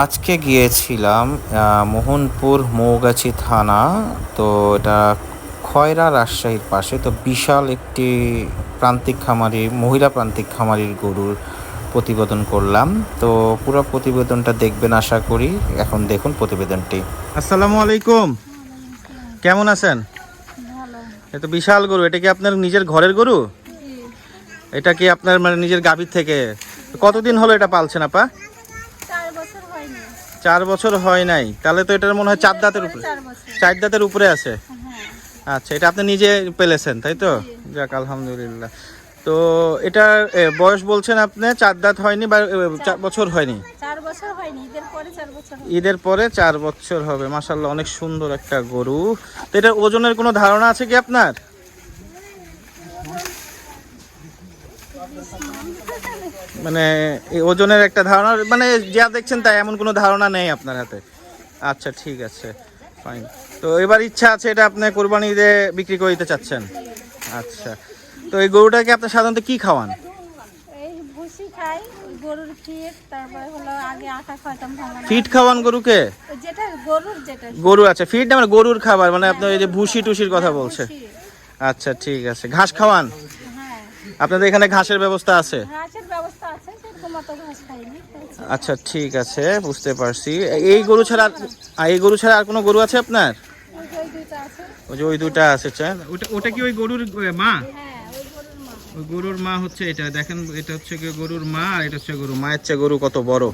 আজকে গিয়েছিলাম মোহনপুর মৌগাছি থানা। তো এটা খয়রা রাজশাহীর পাশে। তো বিশাল একটি প্রান্তিক খামারি, মহিলা প্রান্তিক খামারির গরুর প্রতিবেদন করলাম। তো পুরো প্রতিবেদনটা দেখবেন আশা করি। এখন দেখুন প্রতিবেদনটি। আসসালামু আলাইকুম, কেমন আছেন? এটা বিশাল গরু, এটা কি আপনার নিজের ঘরের গরু? এটা কি আপনার মানে নিজের গাভীর থেকে? কতদিন হলো এটা পালছেন আপা? 4 বছর হয় নাই? তাহলে তো এটার মনে হয় 4 দাঁতের উপরে, 4 দাঁতের উপরে আছে। আচ্ছা, এটা আপনি নিজে পেলেছেন তাই তো? যাক আলহামদুলিল্লাহ। তো এটার বয়স বলছেন আপনি 4 দাঁত হয়নি বা 4 বছর হয়নি? 4 বছর হয়নি, ঈদের পরে 4 বছর হবে। ঈদের পরে 4 বছর হবে। মাশাআল্লাহ, অনেক সুন্দর একটা গরু। তো এটার ওজনের কোনো ধারণা আছে কি আপনার? মানে এই ওজনের একটা ধারণা, মানে যা দেখছেন তাই এমন কোনো ধারণা নেই আপনার হাতে? আচ্ছা ঠিক আছে, ফাইন। তো এবার ইচ্ছা আছে এটা আপনি কোরবানি ঈদে বিক্রি করে দিতে চাচ্ছেন? আচ্ছা, তো এই গরুটাকে আপনি সাধারণত কি খাওয়ান? এই ভুসি খাই, ওই গরুর ফিট, তারপরে হলো আগে আটা খাওয়াতাম ভাঙানো। ফিট খাওয়ান গরুকে? যেটা গরুর যেটা গরু, আচ্ছা ফিট মানে গরুর খাবার, মানে আপনি এই যে ভুসি টুসির কথা বলছে। আচ্ছা ঠিক আছে, ঘাস খাওয়ান? হ্যাঁ, আপনাদের এখানে ঘাসের ব্যবস্থা আছে? ঘাসের ব্যবস্থা আছে, সেরকম অত ঘাস খাইনি। আচ্ছা ঠিক আছে, বুঝতে পারছি। এই গরু ছাড়া এই গরু ছাড়া আর কোনো গরু আছে আপনার? ওই দুইটা আছে। ওই যে ওই দুইটা আছে, ওটা ওটা কি ওই গরুর মা? হ্যাঁ, ওই গরুর মা। ওই গরুর মা হচ্ছে এটা, দেখেন এটা হচ্ছে কি গরুর মা, আর এটা হচ্ছে গরু। মায়ের চেয়ে গরু কত বড়।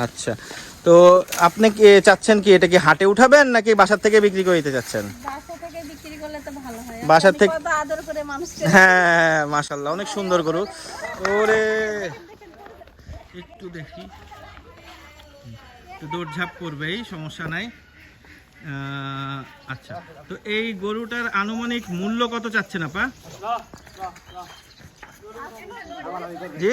আচ্ছা, তো আপনি কি চাচ্ছেন কি এটা কি হাটে উঠাবেন নাকি বাসার থেকে বিক্রি করে দিতে চাচ্ছেন? বাসা থেকে বিক্রি করলে তো ভালো হয়। বাসার থেকে? কত আদর করে মানুষকে। হ্যাঁ মাশাআল্লাহ, অনেক সুন্দর গরু। ওরে একটু দেখি, একটু দৌড়ঝাঁপ করবেই, সমস্যা নাই। আচ্ছা, তো এই গরুটার আনুমানিক মূল্য কত চাচ্ছেন আপা? জি,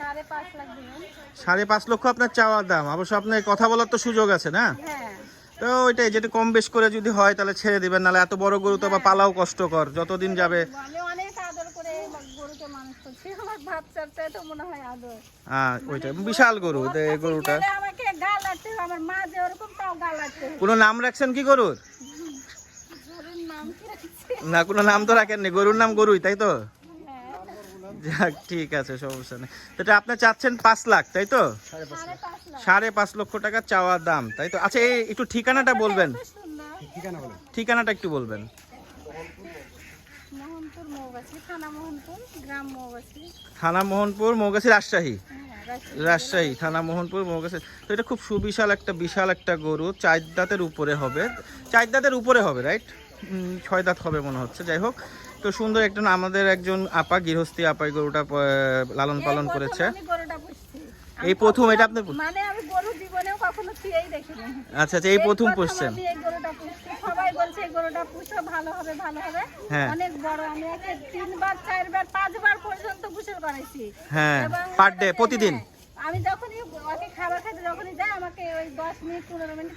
5.5 লাখ দিবেন। 5.5 লক্ষ আপনার চাওয়ার দাম। অবশ্য আপনার কথা বলার তো সুযোগ আছে না? হ্যাঁ, তো ওইটাই, যেটা কম বেশ করে যদি হয় তাহলে ছেড়ে দিবেন, নাহলে এত বড় গরু তো আবার পালাও কষ্টকর, যতদিন যাবে। আমি অনেক আদর করে গরুকে মানুষ করছি, আমার ভাত চর্চায় তো মনে হয় আদর। ওইটা বিশাল গরু, এই গরুটা। আমাকে গা লাগতে, আমার মা যে ওরকম তাও গা লাগতে। কোনো নাম রাখছেন কি গরুর? গরুর নাম কি রাখছে? না, কোনো নাম তো রাখেননি, গরুর নাম গরুই তাই তো? হ্যাঁ, যাক ঠিক আছে, সমস্যা নেই। এটা আপনি চাচ্ছেন 5 লাখ তাই তো? 5.5 লক্ষ টাকা চাওয়া দাম তাই তো? আচ্ছা, এই একটু ঠিকানাটা বলবেন, ঠিকানাটা একটু বলবেন। মোহনপুর মৌগাছি, থানা মোহনপুর, গ্রাম মৌগাছি। থানা মোহনপুর মৌগাছি, রাজশাহী। রাজশাহী থানা মোহনপুর মৌগাছি। তো এটা খুব সুবিশাল একটা, বিশাল একটা গরু। 4 দাঁতের উপরে হবে, 4 দাঁতের উপরে হবে রাইট? 6 দাঁত হবে মনে হচ্ছে। যাই হোক, তো সুন্দর একটা, আমাদের একজন আপা, গৃহস্থী আপা এই গরুটা লালন পালন করেছে। এই প্রথম এটা আপনি? মানে আমি গরু জীবনেও কখনো ছুঁয়েই দেখিনি। আচ্ছা আচ্ছা, এই প্রথম পুষছেন? আমি এই গরুটা পুষছি, সবাই বলছে এই গরুটা পুষো, ভালো হবে ভালো হবে। হ্যাঁ, অনেক বড়, আমি একে 3 বার 4 বার 5 বার পর্যন্ত গোসল করাইছি। হ্যাঁ, পার ডে, প্রতিদিন? আমি যখনই ওকে খাবার খাইতে যখনই যাই, আমাকে ওই 10 মিনিট 15 মিনিট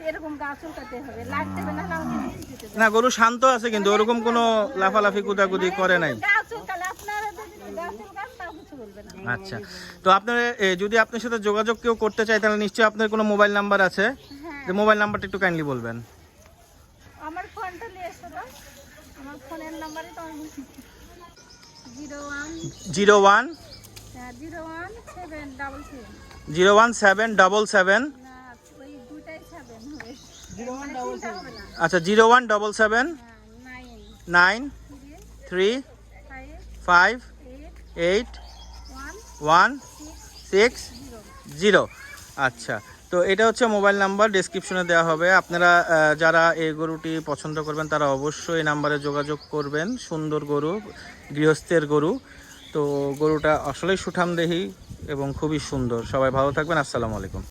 এরকম গা চুলকাতে হবে, লাগতে হবে, না আমাকে নিয়ে যেতে হবে। না, গরু শান্ত আছে কিন্তু ওরকম কোনো লাফালাফি কুদাকুদি করে নাই। গা চুলকালে আপনারা যদি গা চুলকান তাও কিছু বলবে না। আচ্ছা, তো আপনার যদি আপনার সাথে যোগাযোগ কেউ করতে চায় তাহলে নিশ্চয়ই আপনার কোনো মোবাইল নাম্বার আছে? যে মোবাইল নাম্বারটা একটু কাইন্ডলি বলবেন। আমার ফোনটা নিয়ে এসো তো, আমার ফোনের নাম্বারে তো 01 01777। না, ওই দুটাই 7 হবে। আচ্ছা, 0177 9 93 5 58 1 6 160। আচ্ছা, তো এটা হচ্ছে মোবাইল নাম্বার, ডেসক্রিপশনে দেওয়া হবে। আপনারা যারা এই গরুটি পছন্দ করবেন তারা অবশ্যই এই নাম্বারে যোগাযোগ করবেন। সুন্দর গরু, গৃহস্থের গরু। তো গরুটা আসলেই সুঠামদেহী এবং খুবই সুন্দর। সবাই ভালো থাকবেন, আসসালামু আলাইকুম।